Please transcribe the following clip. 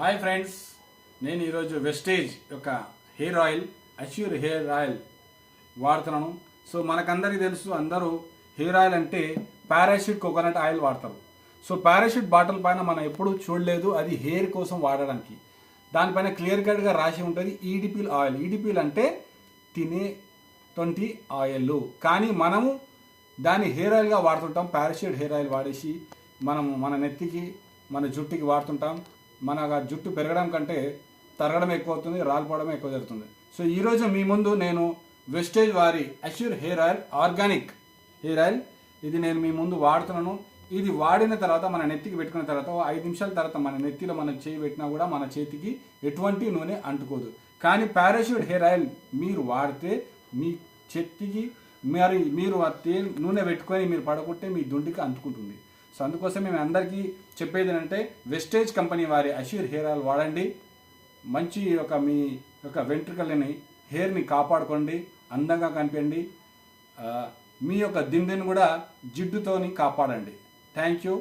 Hi friends, నేను ఈరోజు Vestige యొక్క hair oil assure hair oil వాడుతున్నాను. సో మనకందరికీ తెలుసు, అందరూ హెయిర్ ఆయిల్ అంటే పారాషూట్ కోకోనట్ ఆయిల్ వాడతారు. సో పారాషూట్ బాటిల్ పైన మనం ఎప్పుడూ చూడలేదు అది హెయిర్ కోసం వాడడానికి. దానిపైన క్లియర్ కట్గా రాసి ఉంటుంది ఈడిపిల్ ఆయిల్. ఈడిపిల్ అంటే తినేటువంటి ఆయిల్, కానీ మనము దాన్ని హెయిర్ ఆయిల్గా వాడుతుంటాం. పారాషూట్ హెయిర్ ఆయిల్ వాడేసి మనము మన నెత్తికి మన జుట్టుకి వాడుతుంటాం. మన జుట్టు పెరగడం కంటే తరగడం ఎక్కువ అవుతుంది, రాలిపోవడం ఎక్కువ జరుగుతుంది. సో ఈరోజు మీ ముందు నేను వెస్టేజ్ వారి assure hair oil organic hair oil ఇది నేను మీ ముందు వాడుతున్నాను. ఇది వాడిన తర్వాత మన నెత్తికి పెట్టుకున్న తర్వాత 5 నిమిషాల తర్వాత మన నెత్తిలో మనం చేయి పెట్టినా కూడా మన చేతికి ఎటువంటి నూనె అంటుకోదు. కానీ పారాషూట్ హెయిర్ ఆయిల్ మీరు వాడితే మీ చేతికి మీరు నూనె పెట్టుకొని మీరు పడకుంటే మీ దుండికి అంటుకుంటుంది. సో అందుకోసం మేము అందరికీ చెప్పేది ఏంటంటే వెస్టేజ్ కంపెనీ వారి అష్యూర్ హెయిర్ ఆయిల్ వాడండి. మంచి మీ యొక్క వెంట్రుకలని హెయిర్ని కాపాడుకోండి, అందంగా కనిపించండి. మీ యొక్క దిండుని కూడా జిడ్డుతోని కాపాడండి. Thank you.